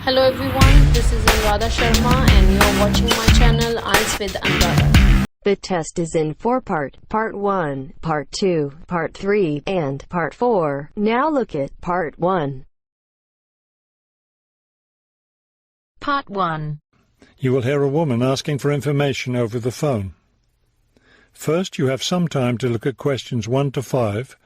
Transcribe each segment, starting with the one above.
Hello everyone, this is ANURADHA Sharma and you're watching my channel IELTS with ANURADHA. The test is in 4-part, Part 1, Part 2, Part 3, and Part 4. Now look at Part 1. Part 1. You will hear a woman asking for information over the phone. First, you have some time to look at questions 1 to 5.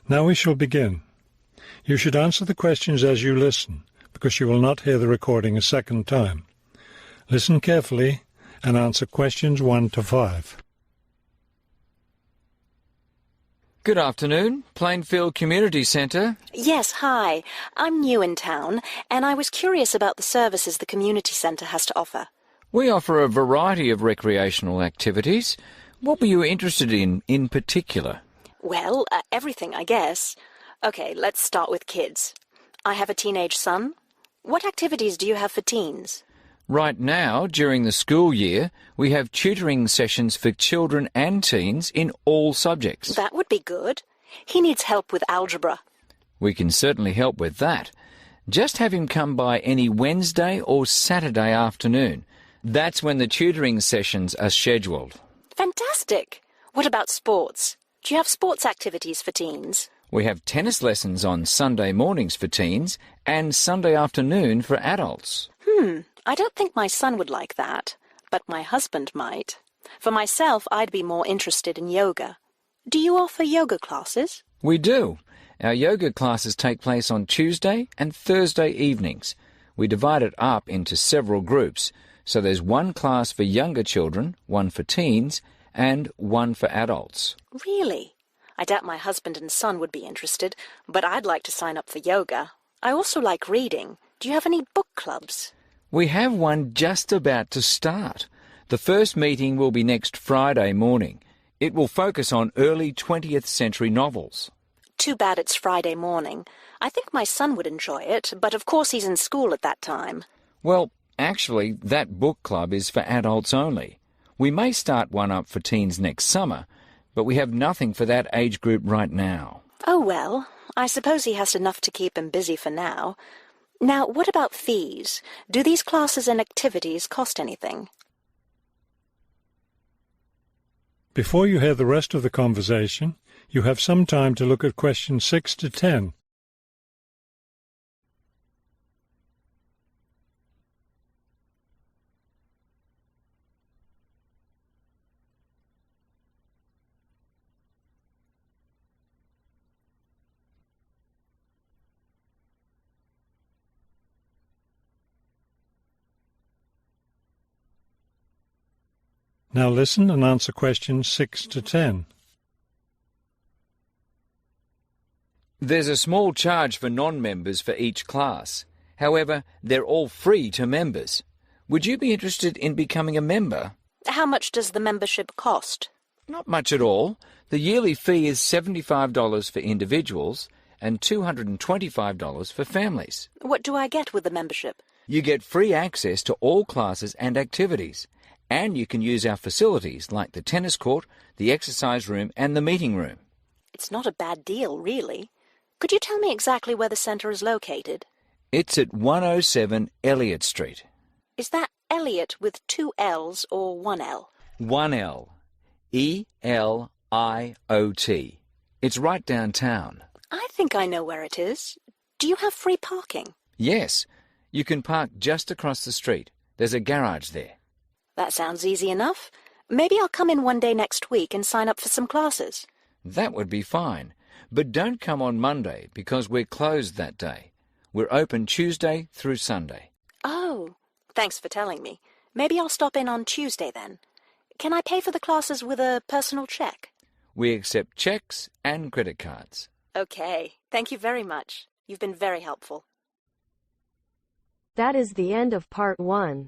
Now we shall begin. You should answer the questions as you listen, because you will not hear the recording a second time. Listen carefully and answer questions 1 to 5. Good afternoon, Plainfield Community Centre. Yes, hi. I'm new in town, and I was curious about the services the community centre has to offer. We offer a variety of recreational activities. What were you interested in particular? Well, everything, I guess. Okay, let's start with kids. I have a teenage son. What activities do you have for teens? Right now, during the school year, we have tutoring sessions for children and teens in all subjects. That would be good. He needs help with algebra. We can certainly help with that. Just have him come by any Wednesday or Saturday afternoon. That's when the tutoring sessions are scheduled. Fantastic! What about sports? Do you have sports activities for teens? We have tennis lessons on Sunday mornings for teens and Sunday afternoon for adults. I don't think my son would like that, but my husband might. For myself, I'd be more interested in yoga. Do you offer yoga classes? We do. Our yoga classes take place on Tuesday and Thursday evenings. We divide it up into several groups, so there's one class for younger children, one for teens, and one for adults. Really? I doubt my husband and son would be interested, but I'd like to sign up for yoga. I also like reading. Do you have any book clubs? We have one just about to start. The first meeting will be next Friday morning. It will focus on early 20th century novels. Too bad it's Friday morning. I think my son would enjoy it, but of course he's in school at that time. Well, actually, that book club is for adults only. We may start one up for teens next summer, but we have nothing for that age group right now. Oh well, I suppose he has enough to keep him busy for now. Now, what about fees? Do these classes and activities cost anything? Before you hear the rest of the conversation, you have some time to look at questions 6 to 10. Now listen and answer questions 6 to 10. There's a small charge for non-members for each class. However, they're all free to members. Would you be interested in becoming a member? How much does the membership cost? Not much at all. The yearly fee is $75 for individuals and $225 for families. What do I get with the membership? You get free access to all classes and activities. And you can use our facilities like the tennis court, the exercise room and the meeting room. It's not a bad deal, really. Could you tell me exactly where the centre is located? It's at 107 Elliott Street. Is that Elliott with 2 L's or 1 L? 1 L. E-L-I-O-T. It's right downtown. I think I know where it is. Do you have free parking? Yes. You can park just across the street. There's a garage there. That sounds easy enough. Maybe I'll come in one day next week and sign up for some classes. That would be fine. But don't come on Monday because we're closed that day. We're open Tuesday through Sunday. Oh, thanks for telling me. Maybe I'll stop in on Tuesday then. Can I pay for the classes with a personal cheque? We accept cheques and credit cards. Okay, thank you very much. You've been very helpful. That is the end of part 1.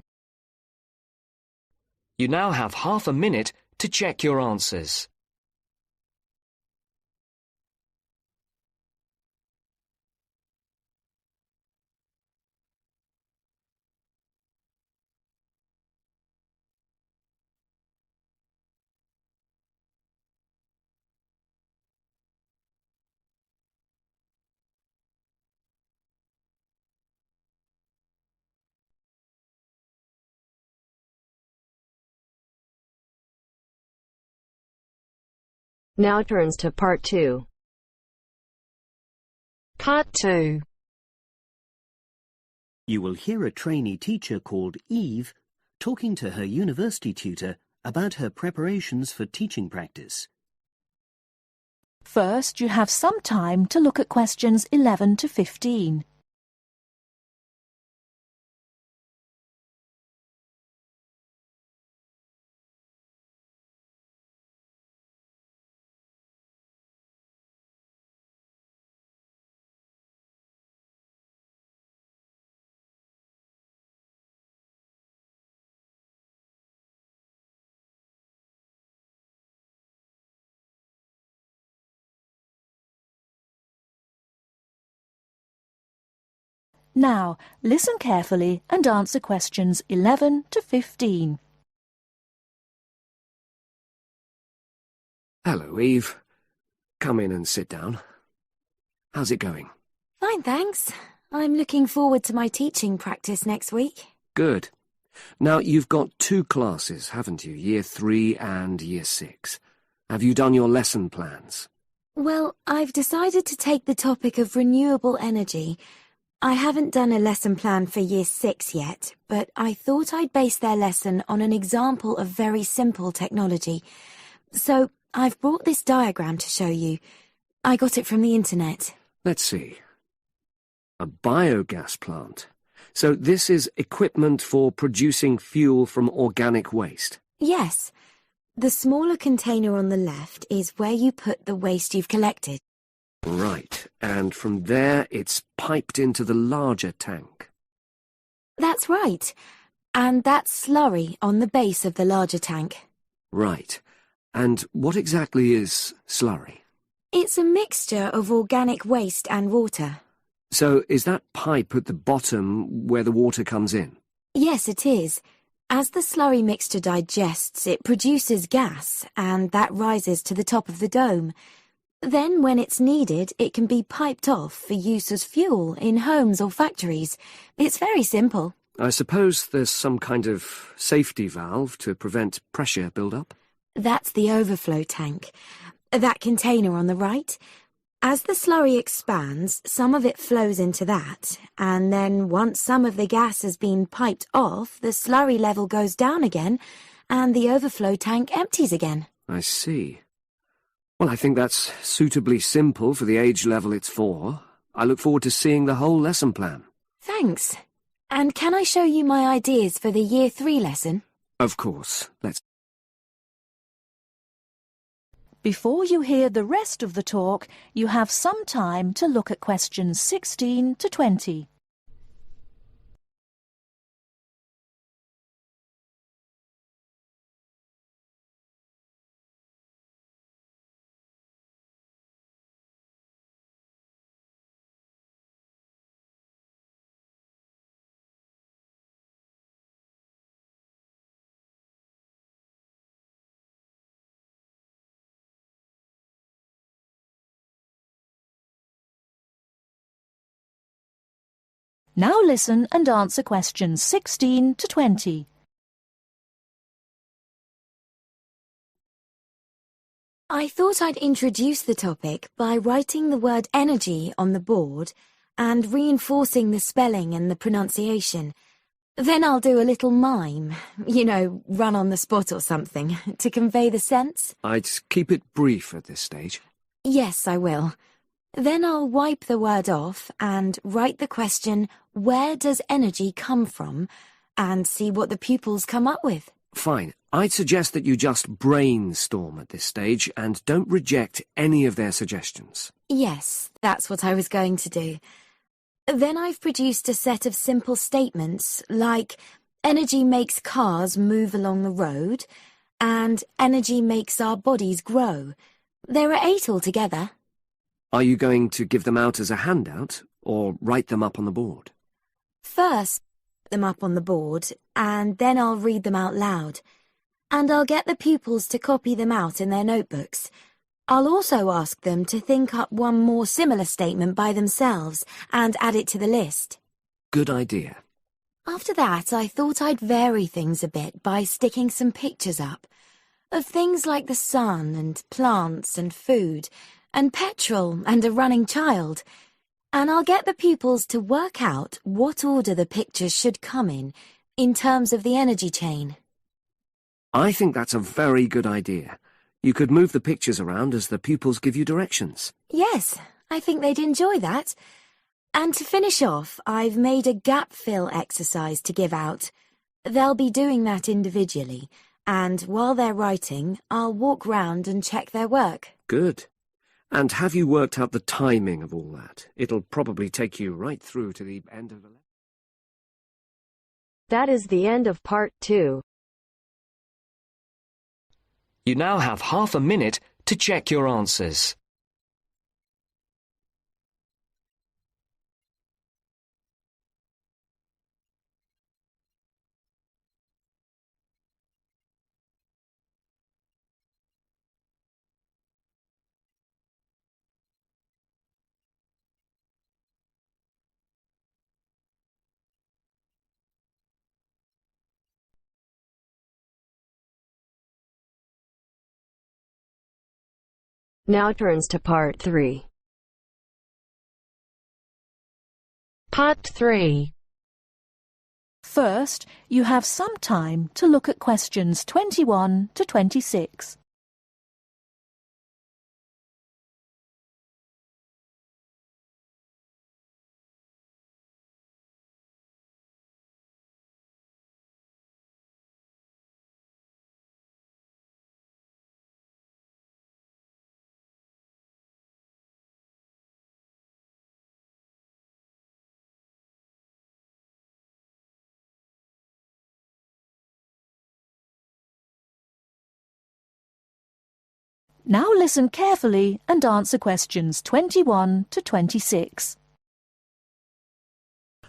You now have half a minute to check your answers. Now turns to part 2. Part 2. You will hear a trainee teacher called Eve talking to her university tutor about her preparations for teaching practice. First, you have some time to look at questions 11 to 15. Now, listen carefully and answer questions 11 to 15. Hello, Eve. Come in and sit down. How's it going? Fine, thanks. I'm looking forward to my teaching practice next week. Good. Now, you've got 2 classes, haven't you? Year 3 and Year 6. Have you done your lesson plans? Well, I've decided to take the topic of renewable energy. I haven't done a lesson plan for Year 6 yet, but I thought I'd base their lesson on an example of very simple technology. So, I've brought this diagram to show you. I got it from the internet. Let's see. A biogas plant. So this is equipment for producing fuel from organic waste? Yes. The smaller container on the left is where you put the waste you've collected. Right, and from there it's piped into the larger tank. That's right. And that's slurry on the base of the larger tank. Right. And what exactly is slurry? It's a mixture of organic waste and water. So is that pipe at the bottom where the water comes in? Yes, it is. As the slurry mixture digests, it produces gas, and that rises to the top of the dome. Then, when it's needed, it can be piped off for use as fuel in homes or factories. It's very simple. I suppose there's some kind of safety valve to prevent pressure build-up? That's the overflow tank. That container on the right. As the slurry expands, some of it flows into that, and then once some of the gas has been piped off, the slurry level goes down again, and the overflow tank empties again. I see. Well, I think that's suitably simple for the age level it's for. I look forward to seeing the whole lesson plan. Thanks. And can I show you my ideas for the Year 3 lesson? Of course. Let's... Before you hear the rest of the talk, you have some time to look at questions 16 to 20. Now listen and answer questions 16 to 20. I thought I'd introduce the topic by writing the word energy on the board and reinforcing the spelling and the pronunciation. Then I'll do a little mime, run on the spot or something, to convey the sense. I'd keep it brief at this stage. Yes, I will. Then I'll wipe the word off and write the question, where does energy come from? And see what the pupils come up with. Fine. I'd suggest that you just brainstorm at this stage and don't reject any of their suggestions. Yes, that's what I was going to do. Then I've produced a set of simple statements like, energy makes cars move along the road, and energy makes our bodies grow. There are 8 altogether. Are you going to give them out as a handout or write them up on the board? First, them up on the board, and then I'll read them out loud. And I'll get the pupils to copy them out in their notebooks. I'll also ask them to think up one more similar statement by themselves and add it to the list. Good idea. After that, I thought I'd vary things a bit by sticking some pictures up of things like the sun and plants and food and petrol and a running child. And I'll get the pupils to work out what order the pictures should come in terms of the energy chain. I think that's a very good idea. You could move the pictures around as the pupils give you directions. Yes, I think they'd enjoy that. And to finish off, I've made a gap fill exercise to give out. They'll be doing that individually, and while they're writing, I'll walk round and check their work. Good. And have you worked out the timing of all that? It'll probably take you right through to the end of the lesson. That is the end of part 2. You now have half a minute to check your answers. Now turns to part 3. Part 3. First, you have some time to look at questions 21 to 26. Now listen carefully and answer questions 21 to 26.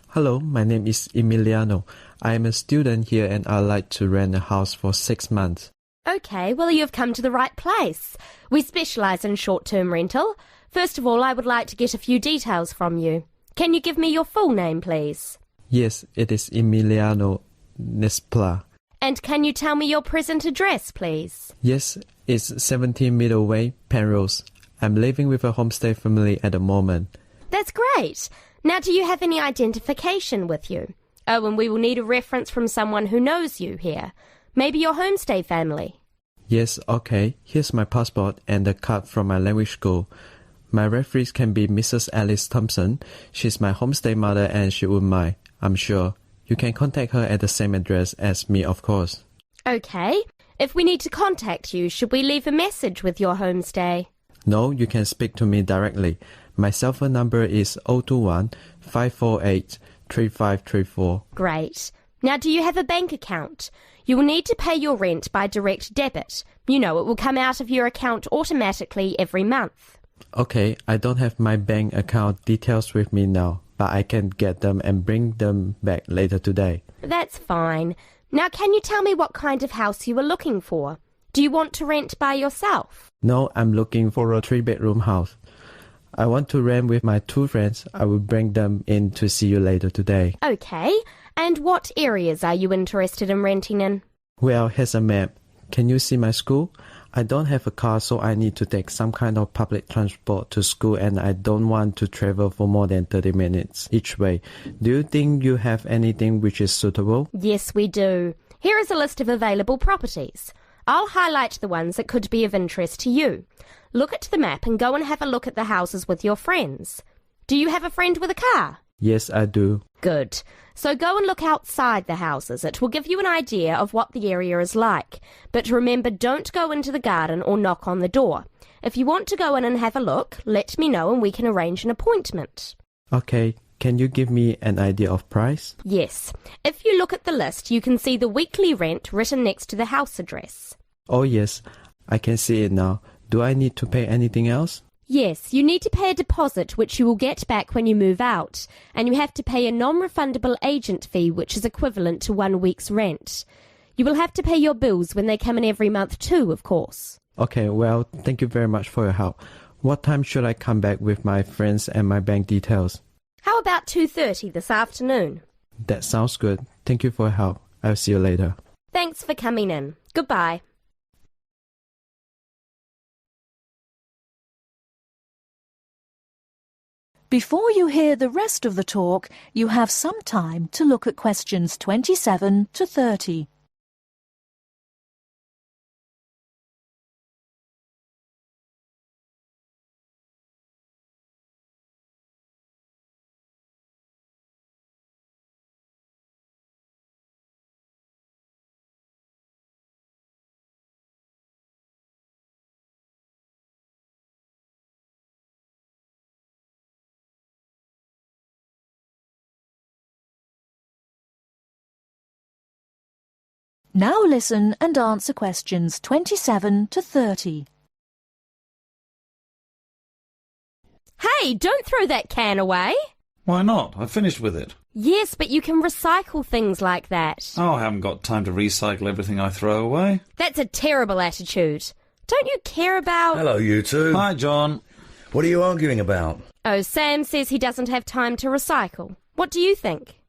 Hello, my name is Emiliano. I am a student here and I'd like to rent a house for 6 months. OK, well, you've come to the right place. We specialise in short-term rental. First of all, I would like to get a few details from you. Can you give me your full name, please? Yes, it is Emiliano Nespla. And can you tell me your present address, please? Yes, it's 17 Middleway, Penrose. I'm living with a homestay family at the moment. That's great. Now, do you have any identification with you? Oh, and we will need a reference from someone who knows you here. Maybe your homestay family. Yes, okay. Here's my passport and a card from my language school. My referees can be Mrs. Alice Thompson. She's my homestay mother and she wouldn't mind, I'm sure. You can contact her at the same address as me, of course. OK. If we need to contact you, should we leave a message with your homestay? No, you can speak to me directly. My cell phone number is 021-548-3534. Great. Now, do you have a bank account? You will need to pay your rent by direct debit. You know, it will come out of your account automatically every month. Okay, I don't have my bank account details with me now, but I can get them and bring them back later today. That's fine. Now, can you tell me what kind of house you are looking for? Do you want to rent by yourself? No, I'm looking for a 3-bedroom house. I want to rent with my 2 friends. I will bring them in to see you later today. OK. And what areas are you interested in renting in? Well, here's a map. Can you see my school? I don't have a car, so I need to take some kind of public transport to school and I don't want to travel for more than 30 minutes each way. Do you think you have anything which is suitable? Yes, we do. Here is a list of available properties. I'll highlight the ones that could be of interest to you. Look at the map and go and have a look at the houses with your friends. Do you have a friend with a car? Yes, I do. Good. So go and look outside the houses. It will give you an idea of what the area is like. But remember, don't go into the garden or knock on the door. If you want to go in and have a look, let me know and we can arrange an appointment. Okay, can you give me an idea of price? Yes. If you look at the list, you can see the weekly rent written next to the house address. Oh yes, I can see it now. Do I need to pay anything else? Yes, you need to pay a deposit which you will get back when you move out, and you have to pay a non-refundable agent fee which is equivalent to 1 week's rent. You will have to pay your bills when they come in every month too, of course. Okay, well, thank you very much for your help. What time should I come back with my friends and my bank details? How about 2:30 this afternoon? That sounds good. Thank you for your help. I'll see you later. Thanks for coming in. Goodbye. Before you hear the rest of the talk, you have some time to look at questions 27 to 30. Now listen and answer questions 27 to 30. Hey, don't throw that can away. Why not? I finished with it. Yes, but you can recycle things like that. Oh, I haven't got time to recycle everything I throw away. That's a terrible attitude. Don't you care about... Hello, you two. Hi, John. What are you arguing about? Oh, Sam says he doesn't have time to recycle. What do you think?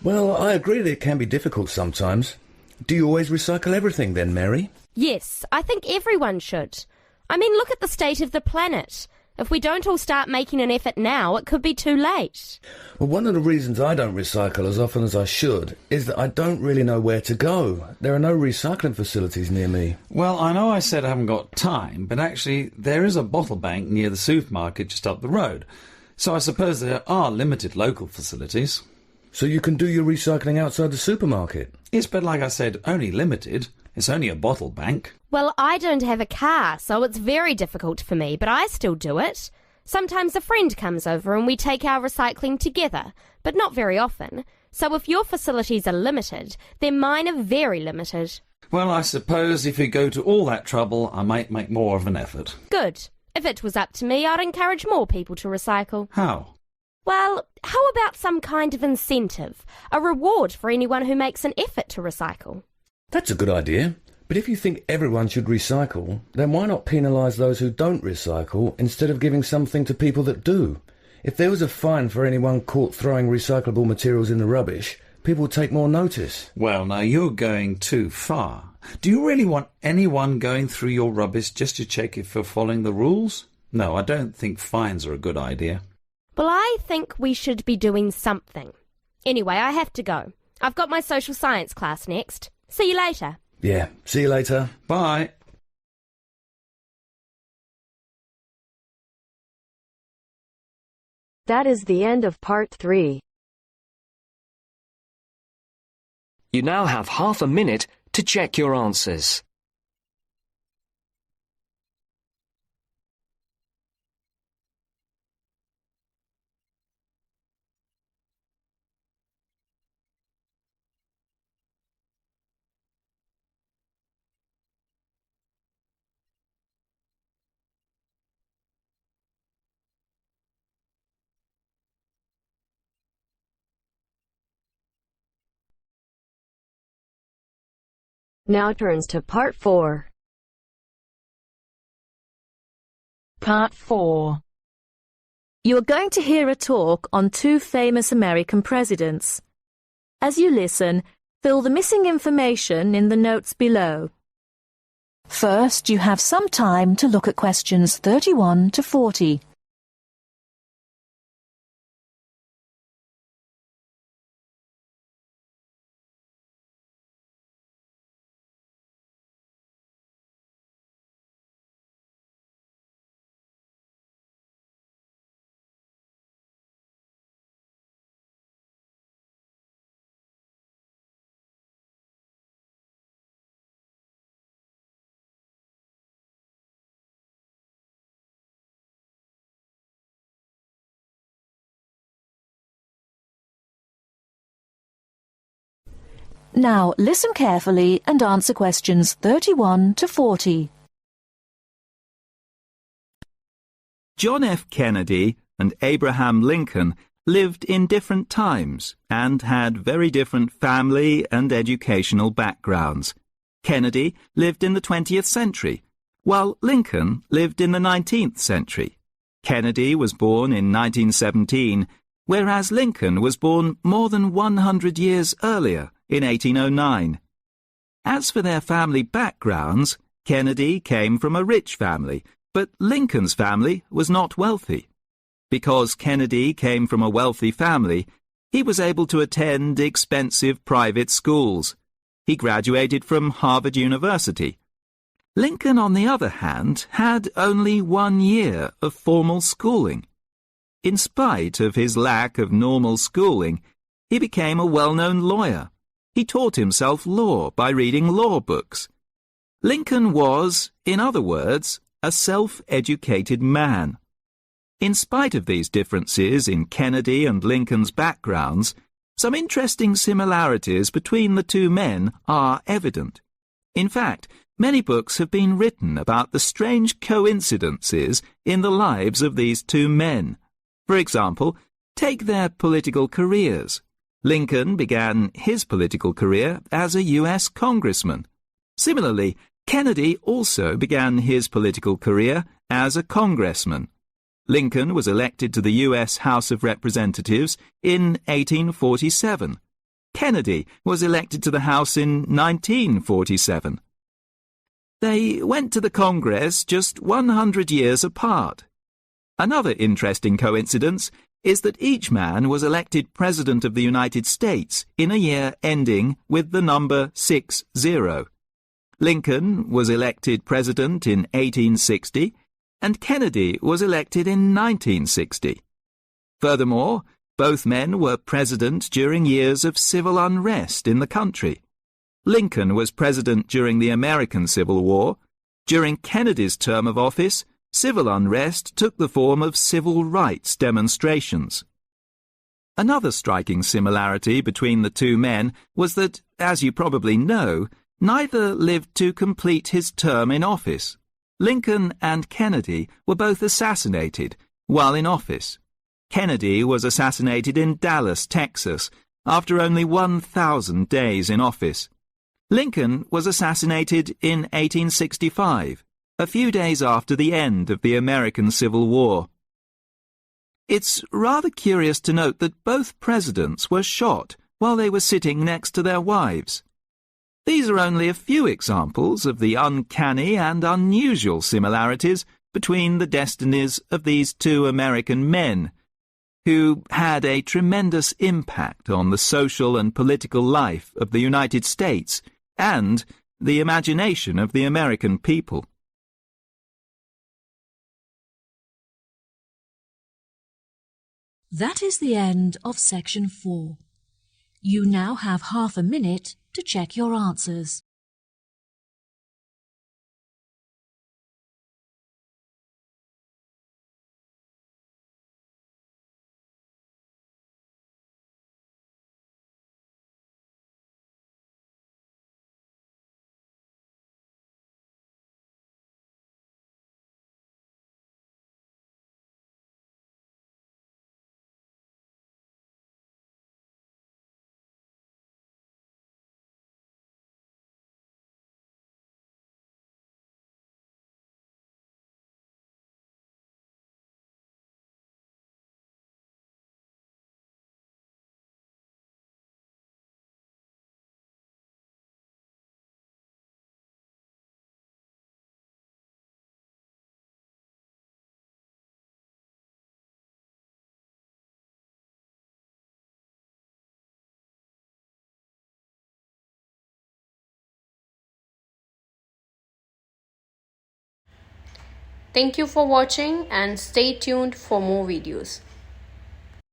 Well, I agree that it can be difficult sometimes. Do you always recycle everything then, Mary? Yes, I think everyone should. I mean, look at the state of the planet. If we don't all start making an effort now, it could be too late. Well, one of the reasons I don't recycle as often as I should is that I don't really know where to go. There are no recycling facilities near me. Well, I know I said I haven't got time, but actually there is a bottle bank near the supermarket just up the road. So I suppose there are limited local facilities. So you can do your recycling outside the supermarket? Yes, but like I said, only limited. It's only a bottle bank. Well, I don't have a car, so it's very difficult for me, but I still do it. Sometimes a friend comes over and we take our recycling together, but not very often. So if your facilities are limited, then mine are very limited. Well, I suppose if you go to all that trouble, I might make more of an effort. Good. If it was up to me, I'd encourage more people to recycle. How? Well, how about some kind of incentive? A reward for anyone who makes an effort to recycle? That's a good idea. But if you think everyone should recycle, then why not penalise those who don't recycle instead of giving something to people that do? If there was a fine for anyone caught throwing recyclable materials in the rubbish, people would take more notice. Well, now you're going too far. Do you really want anyone going through your rubbish just to check if you're following the rules? No, I don't think fines are a good idea. Well, I think we should be doing something. Anyway, I have to go. I've got my social science class next. See you later. Yeah, see you later. Bye. That is the end of part 3. You now have half a minute to check your answers. Now turns to part 4. Part 4. You are going to hear a talk on 2 famous American presidents. As you listen, fill the missing information in the notes below. First, you have some time to look at questions 31 to 40. Now listen carefully and answer questions 31 to 40. John F. Kennedy and Abraham Lincoln lived in different times and had very different family and educational backgrounds. Kennedy lived in the 20th century, while Lincoln lived in the 19th century. Kennedy was born in 1917, whereas Lincoln was born more than 100 years earlier, in 1809. As for their family backgrounds, Kennedy came from a rich family, but Lincoln's family was not wealthy. Because Kennedy came from a wealthy family, he was able to attend expensive private schools. He graduated from Harvard University. Lincoln, on the other hand, had only 1 year of formal schooling. In spite of his lack of normal schooling, he became a well-known lawyer. He taught himself law by reading law books. Lincoln was, in other words, a self-educated man. In spite of these differences in Kennedy and Lincoln's backgrounds, some interesting similarities between the two men are evident. In fact, many books have been written about the strange coincidences in the lives of these two men. For example, take their political careers. Lincoln began his political career as a U.S. congressman. Similarly, Kennedy also began his political career as a congressman. Lincoln was elected to the U.S. House of Representatives in 1847. Kennedy was elected to the House in 1947. They went to the Congress just 100 years apart. Another interesting coincidence is that each man was elected President of the United States in a year ending with the number 60. Lincoln was elected President in 1860, and Kennedy was elected in 1960. Furthermore, both men were president during years of civil unrest in the country. Lincoln was president during the American Civil War. During Kennedy's term of office, civil unrest took the form of civil rights demonstrations. Another striking similarity between the two men was that, as you probably know, neither lived to complete his term in office. Lincoln and Kennedy were both assassinated while in office. Kennedy was assassinated in Dallas, Texas, after only 1,000 days in office. Lincoln was assassinated in 1865, a few days after the end of the American Civil War. It's rather curious to note that both presidents were shot while they were sitting next to their wives. These are only a few examples of the uncanny and unusual similarities between the destinies of these two American men, who had a tremendous impact on the social and political life of the United States and the imagination of the American people. That is the end of section 4. You now have half a minute to check your answers. Thank you for watching and stay tuned for more videos.